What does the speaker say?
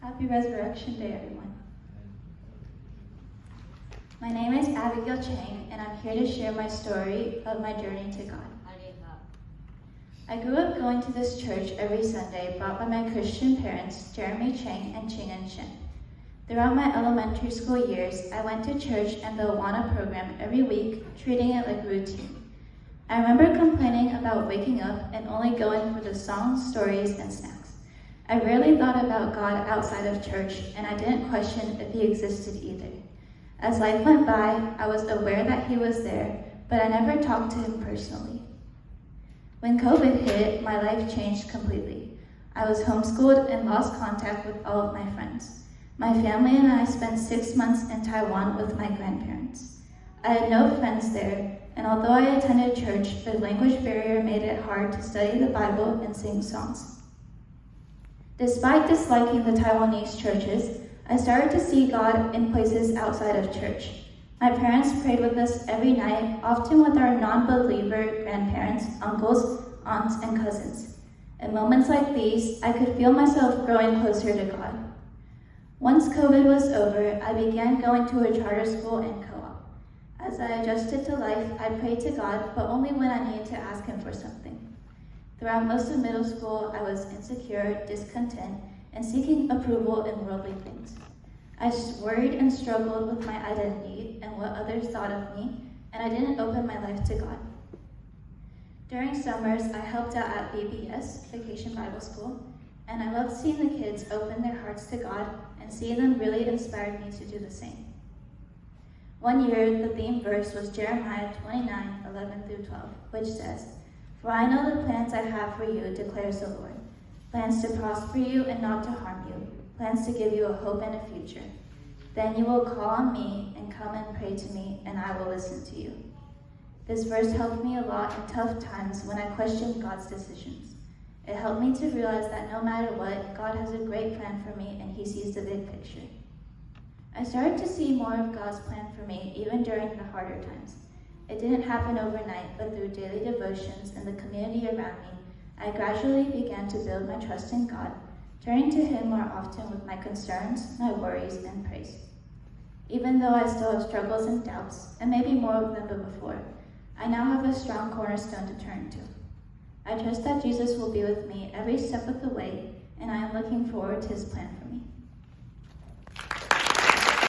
Happy Resurrection Day, everyone. My name is Abigail Chang, and I'm here to share my story of my journey to God. I grew up going to this church every Sunday, brought by my Christian parents, Jeremy Chang and Ching and Shin. Throughout my elementary school years, I went to church and the Awana program every week, treating it like routine. I remember complaining about waking up and only going for the songs, stories, and snacks. I rarely thought about God outside of church, and I didn't question if he existed either. As life went by, I was aware that he was there, but I never talked to him personally. When COVID hit, my life changed completely. I was homeschooled and lost contact with all of my friends. My family and I spent 6 months in Taiwan with my grandparents. I had no friends there, and although I attended church, the language barrier made it hard to study the Bible and sing songs. Despite disliking the Taiwanese churches, I started to see God in places outside of church. My parents prayed with us every night, often with our non-believer grandparents, uncles, aunts, and cousins. In moments like these, I could feel myself growing closer to God. Once COVID was over, I began going to a charter school and co-op. As I adjusted to life, I prayed to God, but only when I needed to ask him for something. Throughout most of middle school, I was insecure, discontent, and seeking approval in worldly things. I worried and struggled with my identity and what others thought of me, and I didn't open my life to God. During summers, I helped out at VBS, Vacation Bible School, and I loved seeing the kids open their hearts to God, and seeing them really inspired me to do the same. One year, the theme verse was Jeremiah 29:11-12, which says, "For I know the plans I have for you, declares the Lord, plans to prosper you and not to harm you, plans to give you a hope and a future. Then you will call on me and come and pray to me, and I will listen to you." This verse helped me a lot in tough times when I questioned God's decisions. It helped me to realize that no matter what, God has a great plan for me and he sees the big picture. I started to see more of God's plan for me even during the harder times. It didn't happen overnight, but through daily devotions and the community around me, I gradually began to build my trust in God, turning to him more often with my concerns, my worries, and praise. Even though I still have struggles and doubts, and maybe more of them than before, I now have a strong cornerstone to turn to. I trust that Jesus will be with me every step of the way, and I am looking forward to his plan for me.